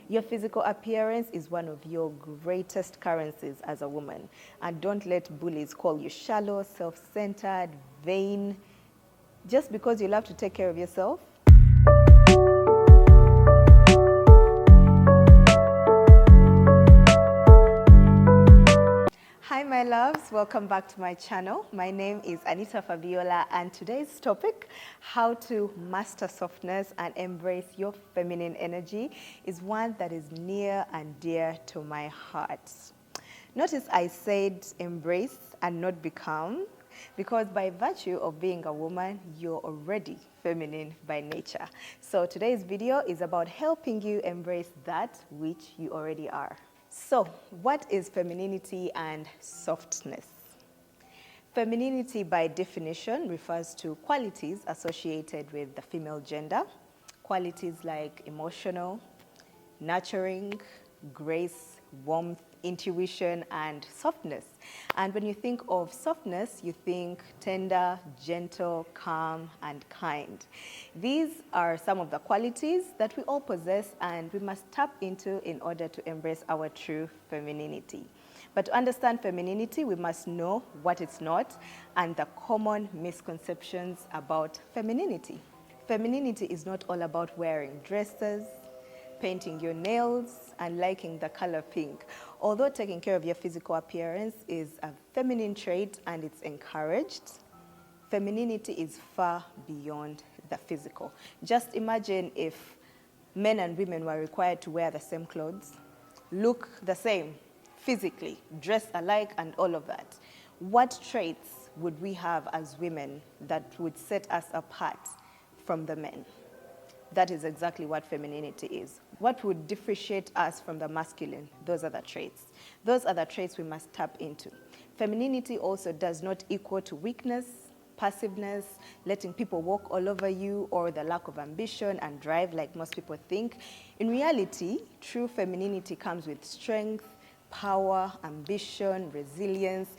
Your physical appearance is one of your greatest currencies as a woman. And don't let bullies call you shallow, self-centered, vain, just because you love to take care of yourself. Hi my loves, welcome back to my channel. My name is Anita Fabiola, and today's topic, how to master softness and embrace your feminine energy, is one that is near and dear to my heart. Notice I said embrace and not become, because by virtue of being a woman, you're already feminine by nature. So today's video is about helping you embrace that which you already are. So, what is femininity and softness? Femininity, by definition, refers to qualities associated with the female gender. Qualities like emotional, nurturing, grace, warmth, intuition, and softness. And when you think of softness, you think tender, gentle, calm, and kind. These are some of the qualities that we all possess and we must tap into in order to embrace our true femininity. But to understand femininity, we must know what it's not and the common misconceptions about femininity. Femininity is not all about wearing dresses, painting your nails, and liking the color pink. Although taking care of your physical appearance is a feminine trait and it's encouraged, femininity is far beyond the physical. Just imagine if men and women were required to wear the same clothes, look the same physically, dress alike, and all of that. What traits would we have as women that would set us apart from the men? That is exactly what femininity is. What would differentiate us from the masculine? Those are the traits. Those are the traits we must tap into. Femininity also does not equal to weakness, passiveness, letting people walk all over you, or the lack of ambition and drive like most people think. In reality, true femininity comes with strength, power, ambition, resilience,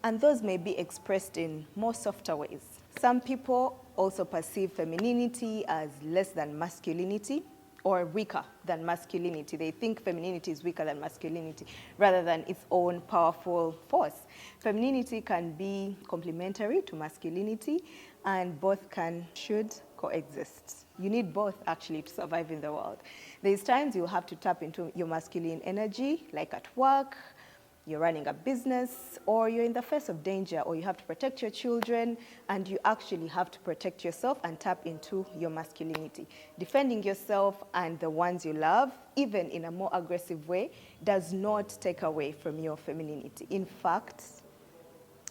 and those may be expressed in more softer ways. Some people also perceive femininity as less than masculinity or weaker than masculinity. They think femininity is weaker than masculinity rather than its own powerful force. Femininity can be complementary to masculinity, and both should coexist. You need both actually to survive in the world. There's times you'll have to tap into your masculine energy, like at work, you're running a business, or you're in the face of danger, or you have to protect your children, and you actually have to protect yourself and tap into your masculinity. Defending yourself and the ones you love, even in a more aggressive way, does not take away from your femininity. In fact,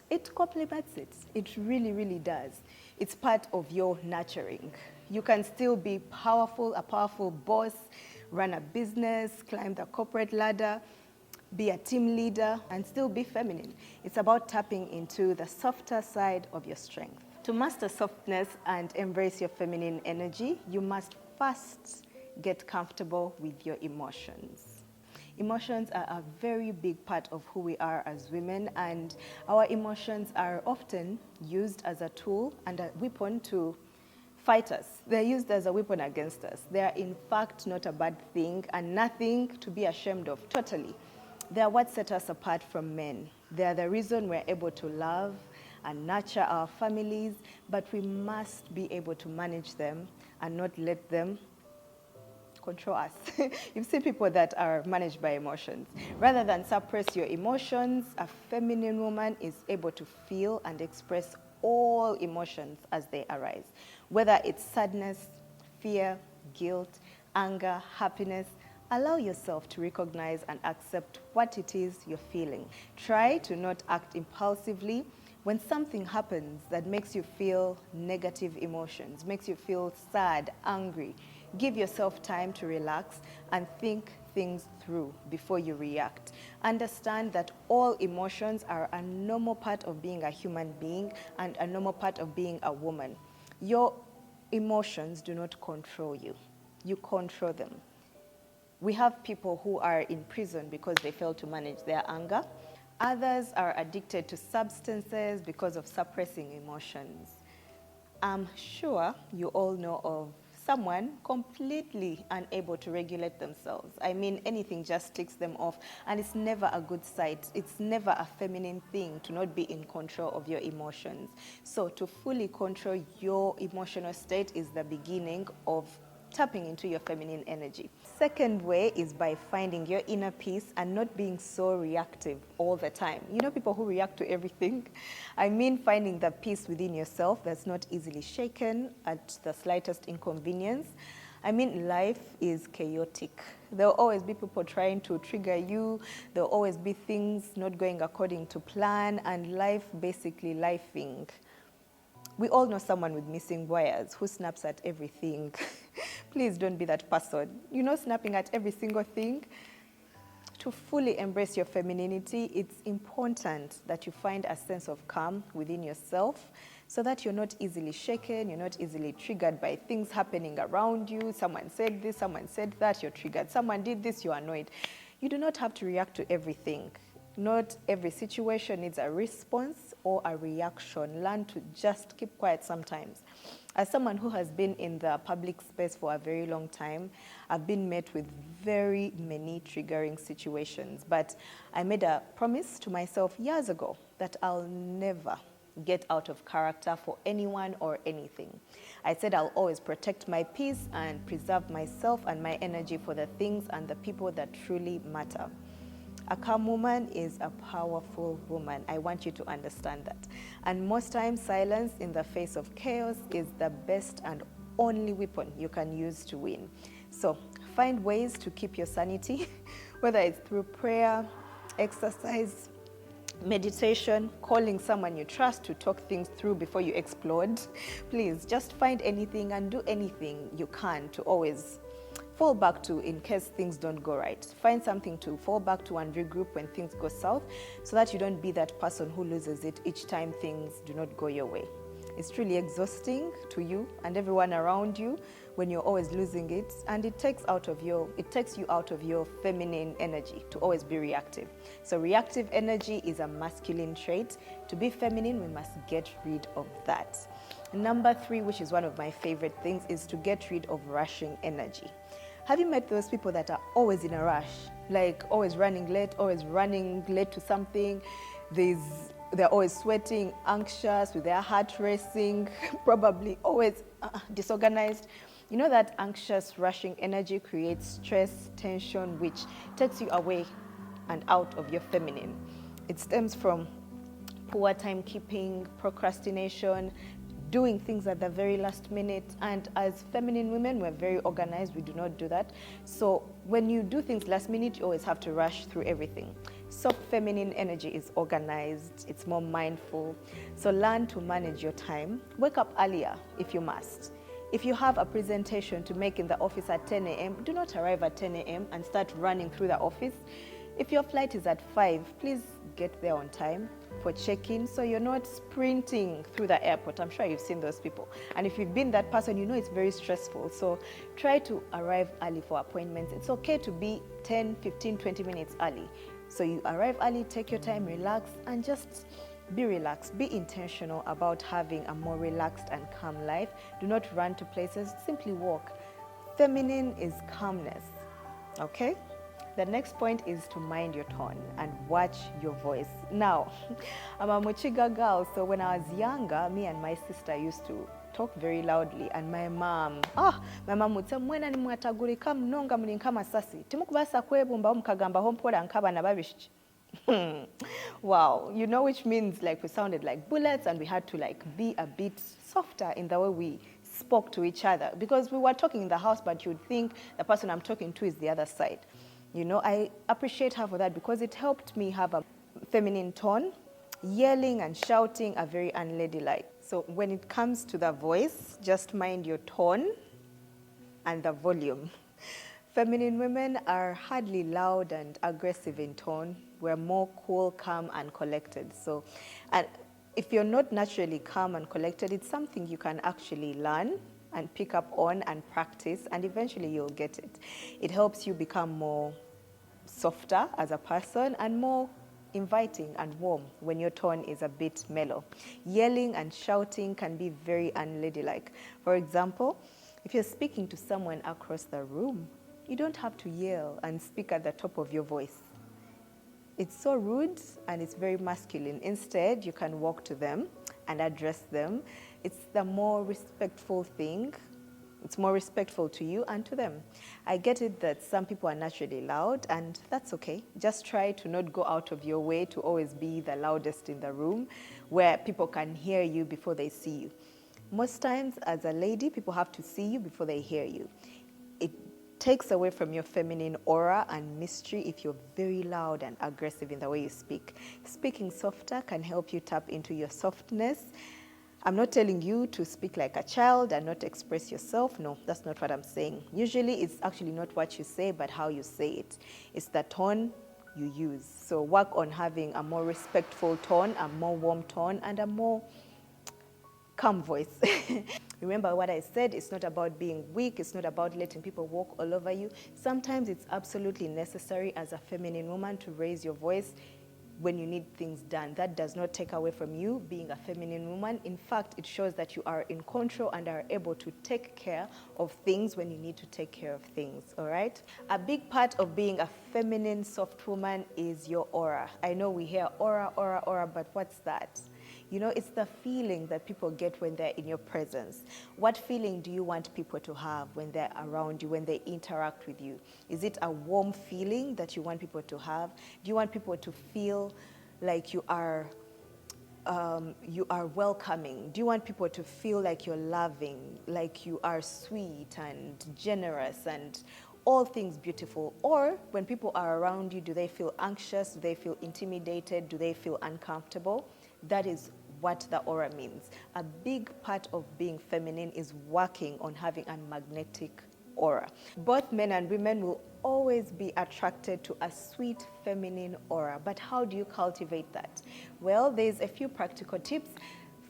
it complements it. It really, really does. It's part of your nurturing. You can still be powerful, a powerful boss, run a business, climb the corporate ladder, be a team leader, and still be feminine. It's about tapping into the softer side of your strength. To master softness and embrace your feminine energy, you must first get comfortable with your emotions. Emotions are a very big part of who we are as women, and our emotions are often used as a tool and a weapon to fight us. They're used as a weapon against us. They are in fact not a bad thing and nothing to be ashamed of, totally. They are what set us apart from men. They are the reason we're able to love and nurture our families, but we must be able to manage them and not let them control us. You've seen people that are managed by emotions. Rather than suppress your emotions, a feminine woman is able to feel and express all emotions as they arise, whether it's sadness, fear, guilt, anger, happiness. Allow yourself to recognize and accept what it is you're feeling. Try to not act impulsively. When something happens that makes you feel negative emotions, makes you feel sad, angry, give yourself time to relax and think things through before you react. Understand that all emotions are a normal part of being a human being and a normal part of being a woman. Your emotions do not control you. You control them. We have people who are in prison because they fail to manage their anger. Others are addicted to substances because of suppressing emotions. I'm sure you all know of someone completely unable to regulate themselves. I mean, anything just ticks them off, and it's never a good sight. It's never a feminine thing to not be in control of your emotions. So to fully control your emotional state is the beginning of tapping into your feminine energy. Second way is by finding your inner peace and not being so reactive all the time. You know, people who react to everything. I mean, finding the peace within yourself that's not easily shaken at the slightest inconvenience. I mean, life is chaotic. There will always be people trying to trigger you. There will always be things not going according to plan, and life basically lifing. We all know someone with missing wires who snaps at everything. Please don't be that person. You know, snapping at every single thing. To fully embrace your femininity, it's important that you find a sense of calm within yourself so that you're not easily shaken, you're not easily triggered by things happening around you. Someone said this, someone said that, you're triggered. Someone did this, you're annoyed. You do not have to react to everything. Not every situation needs a response or a reaction. Learn to just keep quiet sometimes. As someone who has been in the public space for a very long time, I've been met with very many triggering situations. But I made a promise to myself years ago that I'll never get out of character for anyone or anything. I said I'll always protect my peace and preserve myself and my energy for the things and the people that truly matter. A calm woman is a powerful woman. I want you to understand that. And most times, silence in the face of chaos is the best and only weapon you can use to win. So find ways to keep your sanity, whether it's through prayer, exercise, meditation, calling someone you trust to talk things through before you explode. Please just find anything and do anything you can to always fall back to in case things don't go right. Find something to fall back to and regroup when things go south so that you don't be that person who loses it each time things do not go your way. It's truly exhausting to you and everyone around you when you're always losing it, and it takes you out of your feminine energy to always be reactive. So reactive energy is a masculine trait. To be feminine, we must get rid of that. Number 3, which is one of my favorite things, is to get rid of rushing energy. Have you met those people that are always in a rush? Like always running late to something. They're always sweating, anxious, with their heart racing, probably always disorganized. You know that anxious, rushing energy creates stress, tension, which takes you away and out of your feminine. It stems from poor timekeeping, procrastination, doing things at the very last minute. And as feminine women, we're very organized. We do not do that. So when you do things last minute, you always have to rush through everything. Soft feminine energy is organized. It's more mindful. So learn to manage your time. Wake up earlier if you must. If you have a presentation to make in the office at 10 a.m., do not arrive at 10 a.m. and start running through the office. If your flight is at 5, please get there on time for check-in so you're not sprinting through the airport. I'm sure you've seen those people. And if you've been that person, you know it's very stressful. So try to arrive early for appointments. It's okay to be 10, 15, 20 minutes early. So you arrive early, take your time, relax, and just be relaxed. Be intentional about having a more relaxed and calm life. Do not run to places, simply walk. Feminine is calmness, okay? The next point is to mind your tone and watch your voice. Now, I'm a Mochiga girl, so when I was younger, me and my sister used to talk very loudly, and my mom would say, "Mwena ni mwatagurika mnonga muli nkama sasi. Timukubasa kwebumba omukagamba hompola nkaba na babishiki." Wow, you know, which means like we sounded like bullets, and we had to like be a bit softer in the way we spoke to each other, because we were talking in the house, but you'd think the person I'm talking to is the other side. You know, I appreciate her for that because it helped me have a feminine tone. Yelling and shouting are very unladylike. So when it comes to the voice, just mind your tone and the volume. Feminine women are hardly loud and aggressive in tone. We're more cool, calm, and collected. So, and if you're not naturally calm and collected, it's something you can actually learn and pick up on and practice, and eventually you'll get it. It helps you become more softer as a person and more inviting and warm when your tone is a bit mellow. Yelling and shouting can be very unladylike. For example, If you're speaking to someone across the room, you don't have to yell and speak at the top of your voice. It's so rude and it's very masculine. Instead, you can walk to them and address them. It's the more respectful thing. It's more respectful to you and to them. I get it that some people are naturally loud, and that's okay. Just try to not go out of your way to always be the loudest in the room where people can hear you before they see you. Most times, as a lady, people have to see you before they hear you. It takes away from your feminine aura and mystery if you're very loud and aggressive in the way you speak. Speaking softer can help you tap into your softness. I'm not telling you to speak like a child and not express yourself. No, that's not what I'm saying. Usually it's actually not what you say, but how you say it. It's the tone you use. So work on having a more respectful tone, a more warm tone, and a more calm voice. Remember what I said, it's not about being weak, it's not about letting people walk all over you. Sometimes it's absolutely necessary as a feminine woman to raise your voice when you need things done. That does not take away from you being a feminine woman. In fact, it shows that you are in control and are able to take care of things when you need to take care of things, all right? A big part of being a feminine, soft woman is your aura. I know we hear aura, aura, aura, but what's that? You know, it's the feeling that people get when they're in your presence. What feeling do you want people to have when they're around you, when they interact with you? Is it a warm feeling that you want people to have? Do you want people to feel like you are welcoming? Do you want people to feel like you're loving, like you are sweet and generous and all things beautiful? Or when people are around you, do they feel anxious? Do they feel intimidated? Do they feel uncomfortable? That is what the aura means. A big part of being feminine is working on having a magnetic aura. Both men and women will always be attracted to a sweet feminine aura. But how do you cultivate that? Well, there's a few practical tips.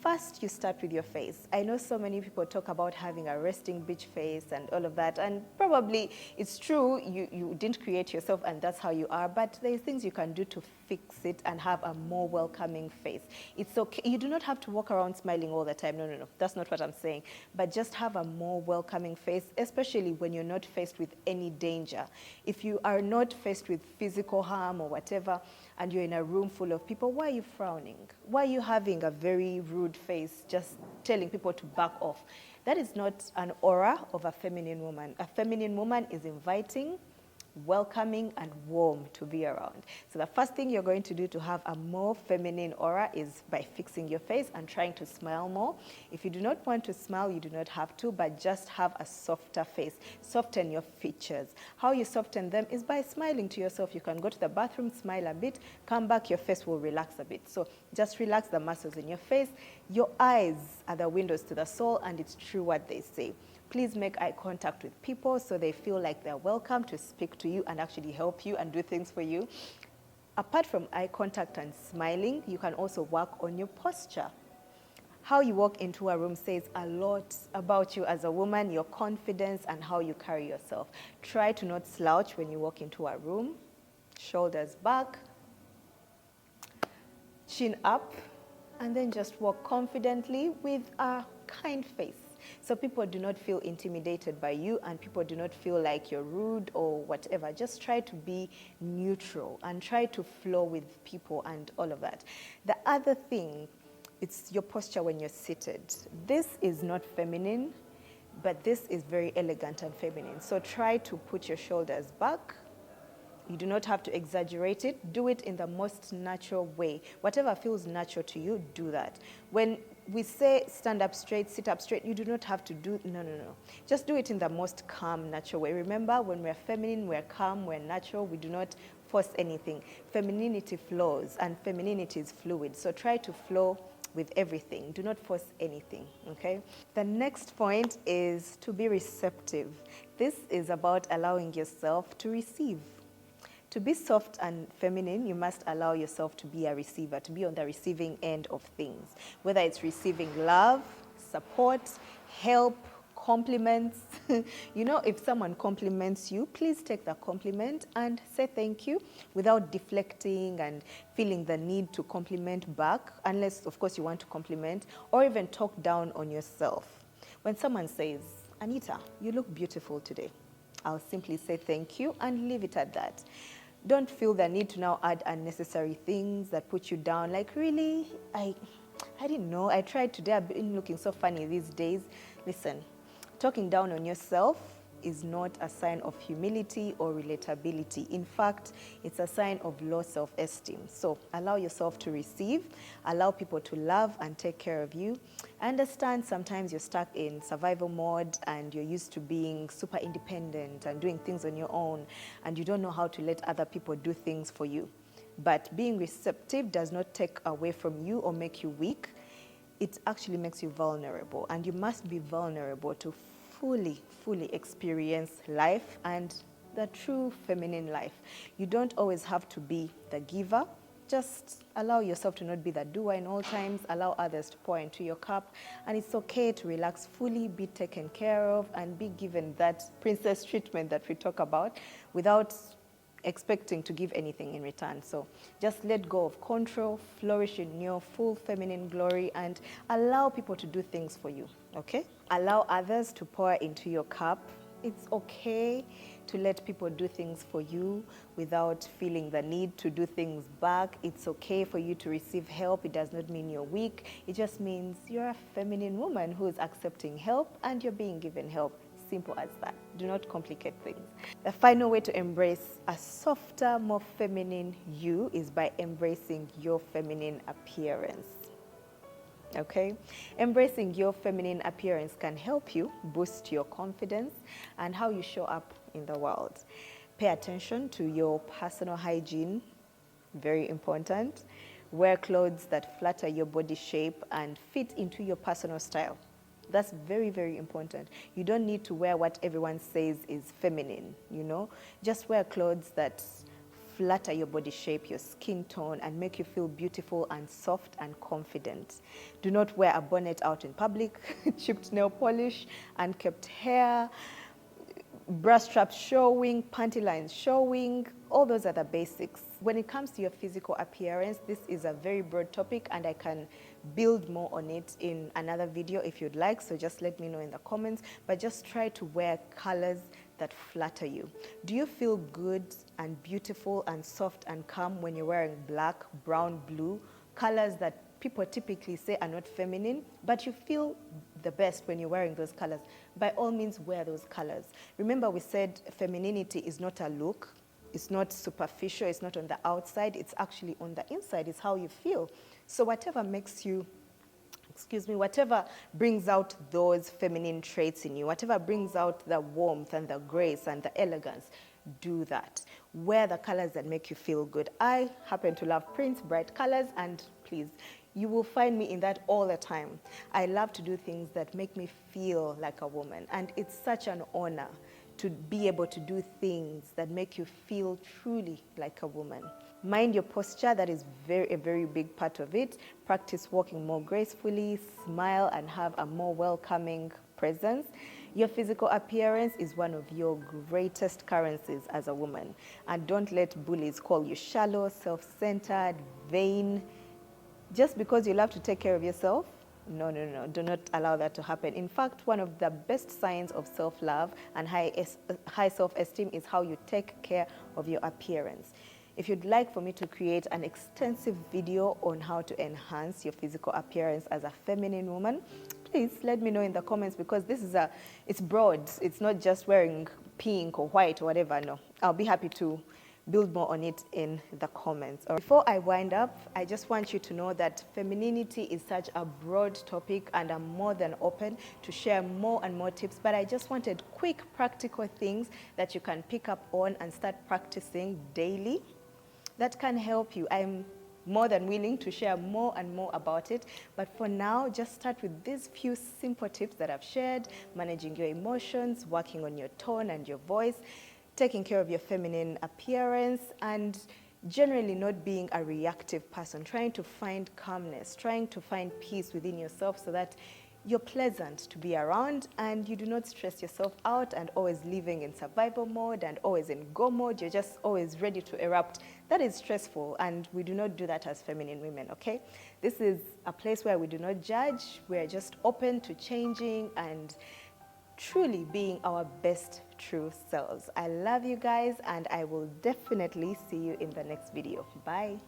First, you start with your face. I know so many people talk about having a resting bitch face and all of that, and probably it's true, you didn't create yourself and that's how you are, but there's things you can do to fix it and have a more welcoming face. It's okay. You do not have to walk around smiling all the time. No, that's not what I'm saying. But just have a more welcoming face, especially when you're not faced with any danger. If you are not faced with physical harm or whatever, and you're in a room full of people, why are you frowning? Why are you having a very rude face, just telling people to back off? That is not an aura of a feminine woman. A feminine woman is inviting, welcoming, and warm to be around. So the first thing you're going to do to have a more feminine aura is by fixing your face and trying to smile more. If you do not want to smile, you do not have to, but just have a softer face. Soften your features. How you soften them is by smiling to yourself. You can go to the bathroom, smile a bit, come back, your face will relax a bit. So just relax the muscles in your face. Your eyes are the windows to the soul, and it's true what they say. Please make eye contact with people so they feel like they're welcome to speak to you and actually help you and do things for you. Apart from eye contact and smiling, you can also work on your posture. How you walk into a room says a lot about you as a woman, your confidence, and how you carry yourself. Try to not slouch when you walk into a room. Shoulders back, chin up, and then just walk confidently with a kind face. So people do not feel intimidated by you and people do not feel like you're rude or whatever. Just try to be neutral and try to flow with people and all of that. The other thing, it's your posture when you're seated. This is not feminine, but this is very elegant and feminine. So try to put your shoulders back. You do not have to exaggerate it. Do it in the most natural way. Whatever feels natural to you, do that. When we say stand up straight, sit up straight, you do not have to do, no. Just do it in the most calm, natural way. Remember, when we're feminine, we're calm, we're natural, we do not force anything. Femininity flows and femininity is fluid. So try to flow with everything. Do not force anything, okay? The next point is to be receptive. This is about allowing yourself to receive. To be soft and feminine, you must allow yourself to be a receiver, to be on the receiving end of things. Whether it's receiving love, support, help, compliments. You know, if someone compliments you, please take the compliment and say thank you without deflecting and feeling the need to compliment back, unless, of course, you want to compliment, or even talk down on yourself. When someone says, Anita, you look beautiful today. I'll simply say thank you and leave it at that. Don't feel the need to now add unnecessary things that put you down. Like, really? I didn't know. I tried today. I've been looking so funny these days. Listen, talking down on yourself is not a sign of humility or relatability. In fact, it's a sign of low self-esteem. So allow yourself to receive, allow people to love and take care of you. I understand sometimes you're stuck in survival mode and you're used to being super independent and doing things on your own, and you don't know how to let other people do things for you. But being receptive does not take away from you or make you weak. It actually makes you vulnerable, and you must be vulnerable to fully experience life and the true feminine life. You don't always have to be the giver. Just allow yourself to not be the doer in all times. Allow others to pour into your cup, and it's okay to relax fully, be taken care of, and be given that princess treatment that we talk about without expecting to give anything in return. So just let go of control, flourish in your full feminine glory, and allow people to do things for you, okay? Allow others to pour into your cup. It's okay to let people do things for you without feeling the need to do things back. It's okay for you to receive help. It does not mean you're weak. It just means you're a feminine woman who is accepting help and you're being given help. Simple as that. Do not complicate things. The final way to embrace a softer, more feminine you is by embracing your feminine appearance. Okay? Embracing your feminine appearance can help you boost your confidence and how you show up in the world. Pay attention to your personal hygiene, very important. Wear clothes that flatter your body shape and fit into your personal style. That's very, very important. You don't need to wear what everyone says is feminine, you know? Just wear clothes that flatter your body shape, your skin tone, and make you feel beautiful and soft and confident. Do not wear a bonnet out in public, chipped nail polish, unkept hair, bra straps showing, panty lines showing. All those are the basics. When it comes to your physical appearance, this is a very broad topic and I can build more on it in another video if you'd like, so just let me know in the comments. But just try to wear colors that flatter you. Do you feel good and beautiful and soft and calm when you're wearing black, brown, blue, colors that people typically say are not feminine, but you feel the best when you're wearing those colors? By all means, wear those colors. Remember, we said femininity is not a look. It's not superficial. It's not on the outside. It's actually on the inside. It's how you feel. So whatever makes you, whatever brings out those feminine traits in you, whatever brings out the warmth and the grace and the elegance, do that. Wear the colors that make you feel good. I happen to love prints, bright colors, and please, you will find me in that all the time. I love to do things that make me feel like a woman, and it's such an honor to be able to do things that make you feel truly like a woman. Mind your posture, that is a very big part of it. Practice walking more gracefully, smile, and have a more welcoming presence. Your physical appearance is one of your greatest currencies as a woman. And don't let bullies call you shallow, self-centered, vain. Just because you love to take care of yourself, no. Do not allow that to happen. In fact, one of the best signs of self-love and high self-esteem is how you take care of your appearance. If you'd like for me to create an extensive video on how to enhance your physical appearance as a feminine woman, please let me know in the comments, because it's broad. It's not just wearing pink or white or whatever, no. I'll be happy to build more on it in the comments. Before I wind up, I just want you to know that femininity is such a broad topic and I'm more than open to share more and more tips, but I just wanted quick practical things that you can pick up on and start practicing daily that can help you. I'm more than willing to share more and more about it, but for now, just start with these few simple tips that I've shared: managing your emotions, working on your tone and your voice, taking care of your feminine appearance, and generally not being a reactive person, trying to find calmness, trying to find peace within yourself so that you're pleasant to be around and you do not stress yourself out and always living in survival mode and always in go mode. You're just always ready to erupt. That is stressful, and we do not do that as feminine women, okay? This is a place where we do not judge. We're just open to changing and truly being our best true selves. I love you guys, and I will definitely see you in the next video. Bye.